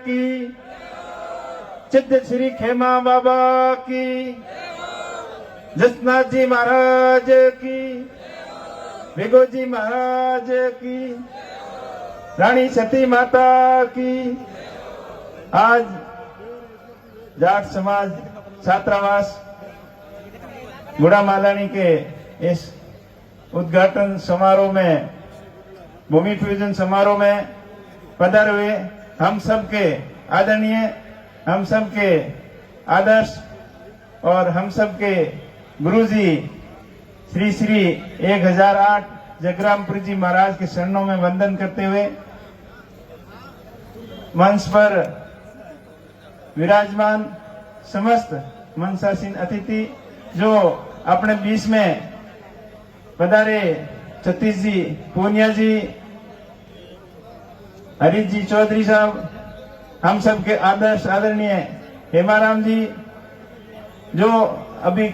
की, सिद्ध श्री खेमा बाबा की, जसनाथ जी महाराज की, भिगोजी महाराज की, रानी सती माता की। आज जाट समाज छात्रावास गुड़ा मालानी के इस उद्घाटन समारोह में, भूमि पूजन समारोह में पधारे हुए हम सबके आदरणीय, हम सबके आदर्श और हम सबके गुरुजी श्री श्री 1008 जगरामपुरी जी महाराज के चरणों में वंदन करते हुए मंच पर विराजमान समस्त मंचासीन अतिथि जो अपने बीच में पधारे, सतीश जी पूनिया जी, हरीश जी चौधरी साहब, हम सबके आदर्श आदरणीय हेमाराम जी जो अभी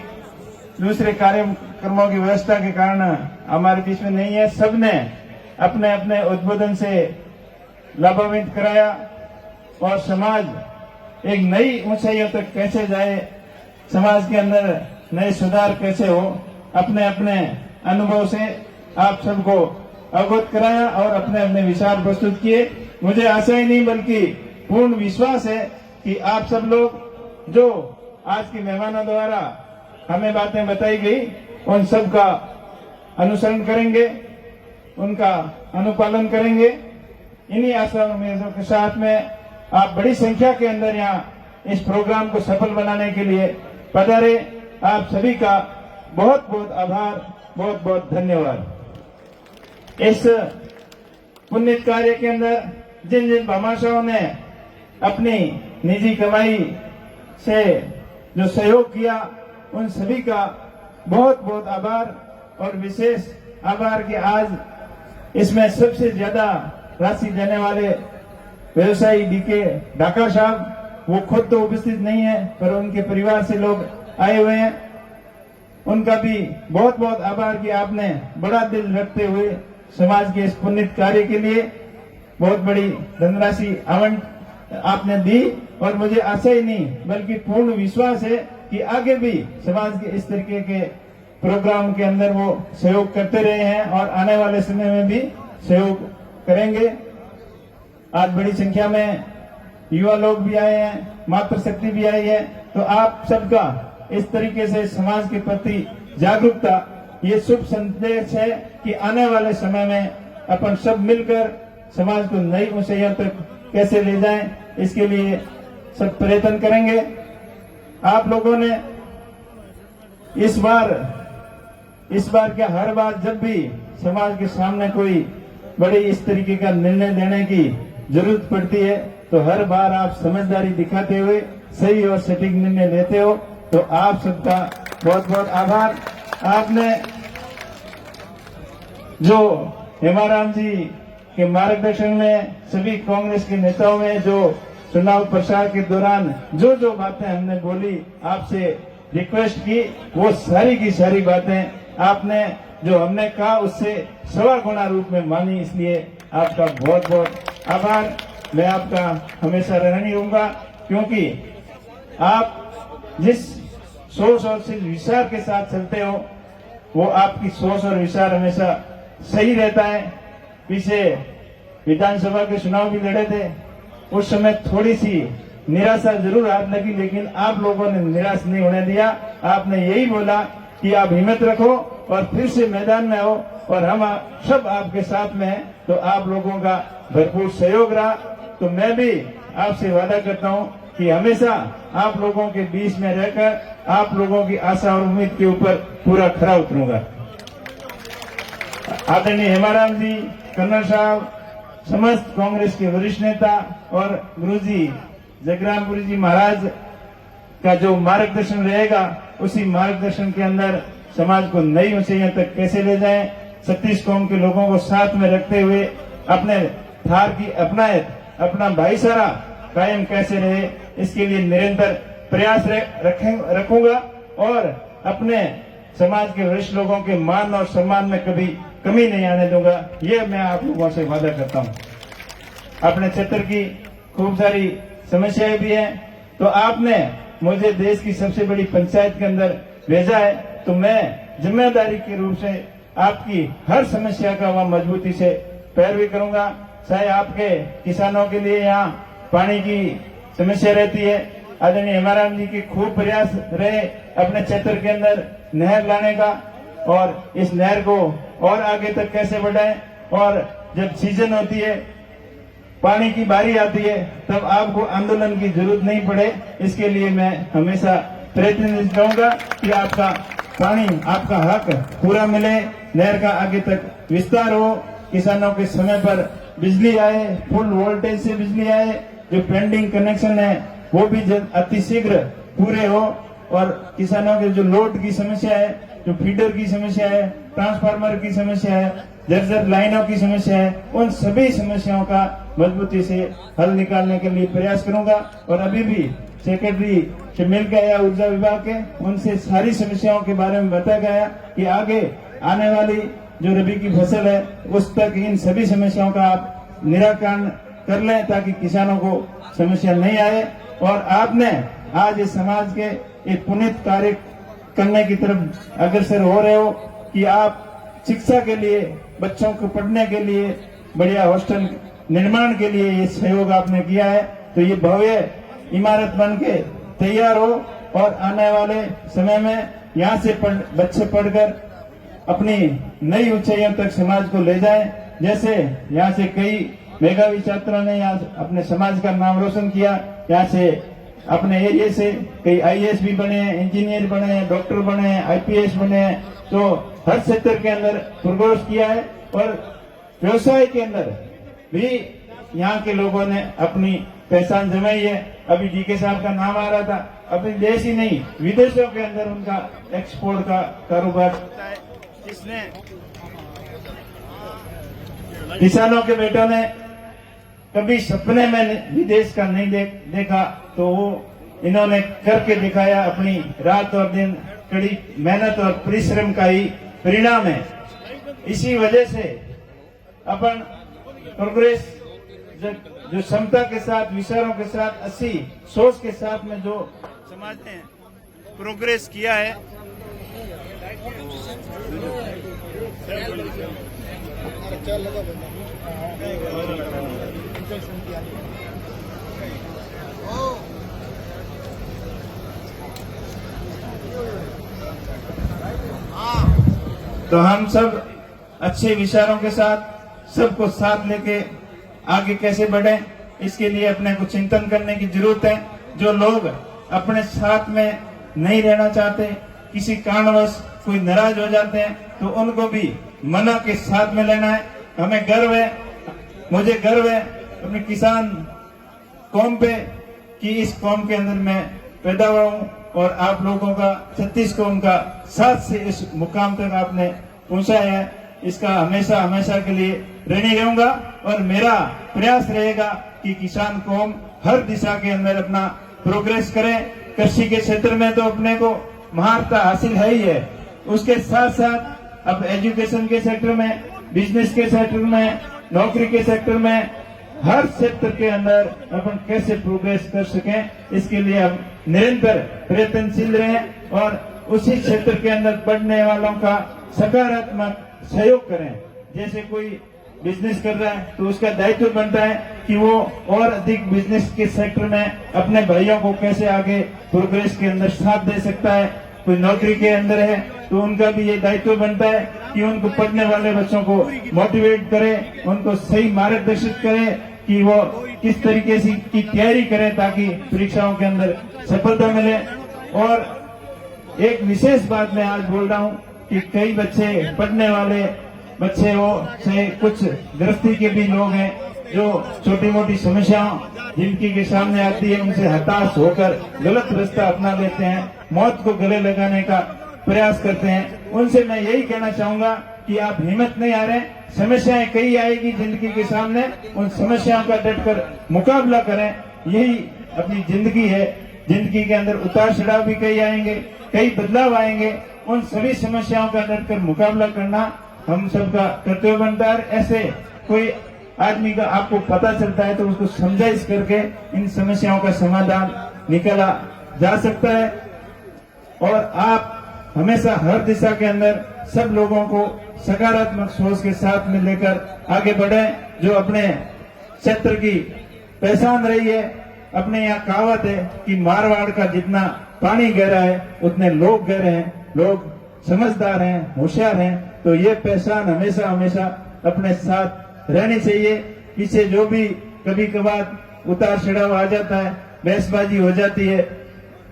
दूसरे कार्यक्रमों की व्यवस्था के कारण हमारे बीच में नहीं है, सबने अपने अपने उद्बोधन से लाभान्वित कराया और समाज एक नई ऊंचाइयों तक कैसे जाए, समाज के अंदर नए सुधार कैसे हो, अपने अपने अनुभव से आप सबको अवगत कराया और अपने अपने विचार प्रस्तुत किए। मुझे आशा ही नहीं बल्कि पूर्ण विश्वास है कि आप सब लोग जो आज के मेहमानों द्वारा हमें बातें बताई गई उन सब का अनुसरण करेंगे, उनका अनुपालन करेंगे। इन्हीं आशा उम्मीदों के साथ में आप बड़ी संख्या के अंदर यहाँ इस प्रोग्राम को सफल बनाने के लिए पधारे। आप सभी का बहुत बहुत आभार, बहुत बहुत धन्यवाद। इस पुण्य कार्य के अंदर जिन जिन भामाशाहों ने अपनी निजी कमाई से जो सहयोग किया उन सभी का बहुत बहुत आभार और विशेष आभार कि आज इसमें सबसे ज्यादा राशि देने वाले व्यवसायी डीके ढाका साहब, वो खुद तो उपस्थित नहीं है पर उनके परिवार से लोग आए हुए हैं, उनका भी बहुत बहुत आभार कि आपने बड़ा दिल रखते हुए समाज के इस पुण्य कार्य के लिए बहुत बड़ी धनराशि आवंटन आपने दी। और मुझे आशा ही नहीं बल्कि पूर्ण विश्वास है कि आगे भी समाज के इस तरीके के प्रोग्राम के अंदर वो सहयोग करते रहे हैं और आने वाले समय में भी सहयोग करेंगे। आज बड़ी संख्या में युवा लोग भी आए हैं, मातृशक्ति भी आई है, तो आप सबका इस तरीके से समाज के प्रति जागरूकता ये शुभ संदेश है कि आने वाले समय में अपन सब मिलकर समाज को नई ऊंचाइयों तक कैसे ले जाएं, इसके लिए सब प्रयत्न करेंगे। आप लोगों ने इस बार क्या हर बार जब भी समाज के सामने कोई बड़े इस तरीके का निर्णय लेने की जरूरत पड़ती है तो हर बार आप समझदारी दिखाते हुए सही और सटीक निर्णय लेते हो, तो आप सबका बहुत बहुत आभार। आपने जो हेमाराम जी के मार्गदर्शन में सभी कांग्रेस के नेताओं में जो चुनाव प्रचार के दौरान जो जो बातें हमने बोली, आपसे रिक्वेस्ट की, वो सारी की सारी बातें आपने जो हमने कहा उससे 1.25 गुना रूप में मानी, इसलिए आपका बहुत बहुत आभार। मैं आपका हमेशा ऋणी रहूंगा क्योंकि आप जिस सोच और विचार के साथ चलते हो वो आपकी सोच और विचार हमेशा सही रहता है। पीछे विधानसभा के चुनाव भी लड़े थे, उस समय थोड़ी सी निराशा जरूर हाथ लगी, लेकिन आप लोगों ने निराश नहीं होने दिया। आपने यही बोला कि आप हिम्मत रखो और फिर से मैदान में आओ और हम सब आपके साथ में हैं, तो आप लोगों का भरपूर सहयोग रहा। तो मैं भी आपसे वादा करता हूं कि हमेशा आप लोगों के बीच में रहकर आप लोगों की आशा और उम्मीद के ऊपर पूरा खरा उतरूंगा। आदरणीय हेमाराम जी, कर्नल साहब, समस्त कांग्रेस के वरिष्ठ नेता और गुरुजी जगरामपुरी जी महाराज का जो मार्गदर्शन रहेगा, उसी मार्गदर्शन के अंदर समाज को नई ऊंचाइयों तक कैसे ले जाएं, 36 कौम के लोगों को साथ में रखते हुए अपने थार की अपनायत, अपना भाईचारा कायम कैसे रहे, इसके लिए निरंतर प्रयास रखूंगा और अपने समाज के वरिष्ठ लोगों के मान और सम्मान में कभी कमी नहीं आने दूंगा। ये मैं आप लोगों से वादा करता हूं। अपने क्षेत्र की खूब सारी समस्याएं भी हैं। तो आपने मुझे देश की सबसे बड़ी पंचायत के अंदर भेजा है, तो मैं जिम्मेदारी के रूप से आपकी हर समस्या का वहां मजबूती से पैरवी करूंगा। चाहे आपके किसानों के लिए यहाँ पानी की समस्या रहती है, आदरणीय हेमाराम जी के खूब प्रयास रहे अपने क्षेत्र के अंदर नहर लाने का, और इस नहर को और आगे तक कैसे बढ़ाएं, और जब सीजन होती है, पानी की बारी आती है, तब आपको आंदोलन की जरूरत नहीं पड़े। इसके लिए मैं हमेशा प्रयत्न करूंगा कि आपका पानी, आपका हक पूरा मिले, नहर का आगे तक विस्तार हो, किसानों के समय पर बिजली आए, फुल वोल्टेज से बिजली आए, जो पेंडिंग कनेक्शन है वो भी अतिशीघ्र पूरे हो, और किसानों के जो लोड की समस्या है, जो फीडर की समस्या है, ट्रांसफार्मर की समस्या है, जर्जर लाइनों की समस्या है, उन सभी समस्याओं का मजबूती से हल निकालने के लिए प्रयास करूंगा। और अभी भी सेक्रेटरी से मिलकर आया ऊर्जा विभाग के, उनसे सारी समस्याओं के बारे में बताया गया कि आगे आने वाली जो रबी की फसल है उस तक इन सभी समस्याओं का आप निराकरण कर लें, ताकि किसानों को समस्या नहीं आए। और आपने आज इस समाज के एक पुनीत कार्य करने की तरफ अग्रसर हो रहे हो कि आप शिक्षा के लिए, बच्चों को पढ़ने के लिए, बढ़िया हॉस्टल निर्माण के लिए ये सहयोग आपने किया है। तो ये भव्य इमारत बन के तैयार हो, और आने वाले समय में यहाँ से बच्चे पढ़कर अपनी नई ऊंचाइयों तक समाज को ले जाएं। जैसे यहाँ से कई मेधावी छात्रों ने यहाँ अपने समाज का नाम रोशन किया, यहाँ से अपने एरिया से कई आईएएस भी बने, इंजीनियर बने, डॉक्टर बने, आईपीएस बने। तो हर क्षेत्र के अंदर प्रोग्रेस किया है, और व्यवसाय के अंदर भी यहाँ के लोगों ने अपनी पहचान जमाई है। अभी डीके साहब का नाम आ रहा था, अपने देश ही नहीं विदेशों के अंदर उनका एक्सपोर्ट का कारोबार होता है, जिसने किसानों के बेटों ने कभी सपने में विदेश का नहीं देखा, तो वो इन्होंने करके दिखाया। अपनी रात और दिन कड़ी मेहनत और परिश्रम का ही परिणाम है। इसी वजह से अपन प्रोग्रेस जो क्षमता के साथ, विचारों के साथ, अच्छी सोच के साथ में जो समाज ने प्रोग्रेस किया है, तो हम सब अच्छे विचारों के साथ सबको साथ लेके आगे कैसे बढ़े, इसके लिए अपने को चिंतन करने की जरूरत है। जो लोग अपने साथ में नहीं रहना चाहते, किसी कारणवश कोई नाराज हो जाते हैं, तो उनको भी मना के साथ में लेना है। हमें गर्व है, मुझे गर्व है अपने किसान कौम पे कि इस कौम के अंदर मैं पैदा हुआ हूँ, और आप लोगों का 36 कौम का साथ से इस मुकाम तक आपने पहुंचाया है। इसका हमेशा हमेशा के लिए ऋणी रहूंगा, और मेरा प्रयास रहेगा कि किसान कौम हर दिशा के अंदर अपना प्रोग्रेस करे। कृषि के क्षेत्र में तो अपने को महारता हासिल है ही है, उसके साथ साथ अब एजुकेशन के सेक्टर में, बिजनेस के सेक्टर में, नौकरी के सेक्टर में, हर क्षेत्र के अंदर अपन कैसे प्रोग्रेस कर सकें, इसके लिए हम निरंतर प्रयत्नशील रहें, और उसी क्षेत्र के अंदर पढ़ने वालों का सकारात्मक सहयोग करें। जैसे कोई बिजनेस कर रहा है तो उसका दायित्व बनता है कि वो और अधिक बिजनेस के सेक्टर में अपने भाइयों को कैसे आगे प्रोग्रेस के अंदर साथ दे सकता है। कोई नौकरी के अंदर है तो उनका भी ये दायित्व बनता है कि उनको पढ़ने वाले बच्चों को मोटिवेट करे, उनको सही मार्गदर्शित करे कि वो किस तरीके से की तैयारी करें ताकि परीक्षाओं के अंदर सफलता मिले। और एक विशेष बात मैं आज बोल रहा हूँ कि कई बच्चे, पढ़ने वाले बच्चे हो, चाहे कुछ गृहस्थी के भी लोग हैं जो छोटी मोटी समस्याओं जिनकी के सामने आती है उनसे हताश होकर गलत रास्ता अपना लेते हैं, मौत को गले लगाने का प्रयास करते हैं। उनसे मैं यही कहना चाहूंगा कि आप हिम्मत नहीं हारें। समस्याएं कई आएगी जिंदगी के सामने, उन समस्याओं का डटकर मुकाबला करें। यही अपनी जिंदगी है। जिंदगी के अंदर उतार चढ़ाव भी कई आएंगे, कई बदलाव आएंगे। उन सभी समस्याओं का डटकर मुकाबला करना हम सबका कर्तव्य बनता है। ऐसे कोई आदमी का आपको पता चलता है तो उसको समझाइश करके इन समस्याओं का समाधान निकाला जा सकता है। और आप हमेशा हर दिशा के अंदर सब लोगों को सकारात्मक सोच के साथ में लेकर आगे बढ़े। जो अपने क्षेत्र की पहचान रही है, अपने यहाँ कहावत है कि मारवाड़ का जितना पानी गहरा है उतने लोग गहरे हैं, लोग समझदार हैं, होशियार हैं। तो ये पहचान हमेशा हमेशा अपने साथ रहनी चाहिए। पीछे जो भी कभी कभार उतार चढ़ाव आ जाता है, बहसबाजी हो जाती है,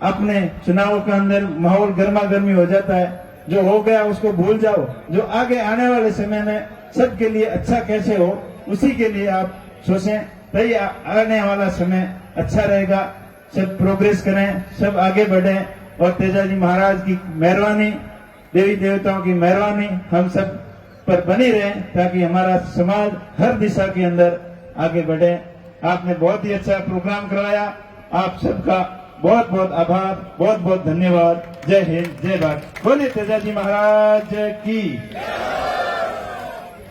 अपने चुनाव के अंदर माहौल गर्मा गर्मी हो जाता है, जो हो गया उसको भूल जाओ। जो आगे आने वाले समय में सबके लिए अच्छा कैसे हो, उसी के लिए आप सोचें, तभी आने वाला समय अच्छा रहेगा। सब प्रोग्रेस करें, सब आगे बढ़ें और तेजाजी महाराज की मेहरबानी, देवी देवताओं की मेहरबानी हम सब पर बनी रहे, ताकि हमारा समाज हर दिशा के अंदर आगे बढ़े। आपने बहुत ही अच्छा प्रोग्राम करवाया, आप सबका बहुत बहुत आभार, बहुत बहुत धन्यवाद। जय हिंद, जय भारत। बोलिए तेजाजी महाराज की।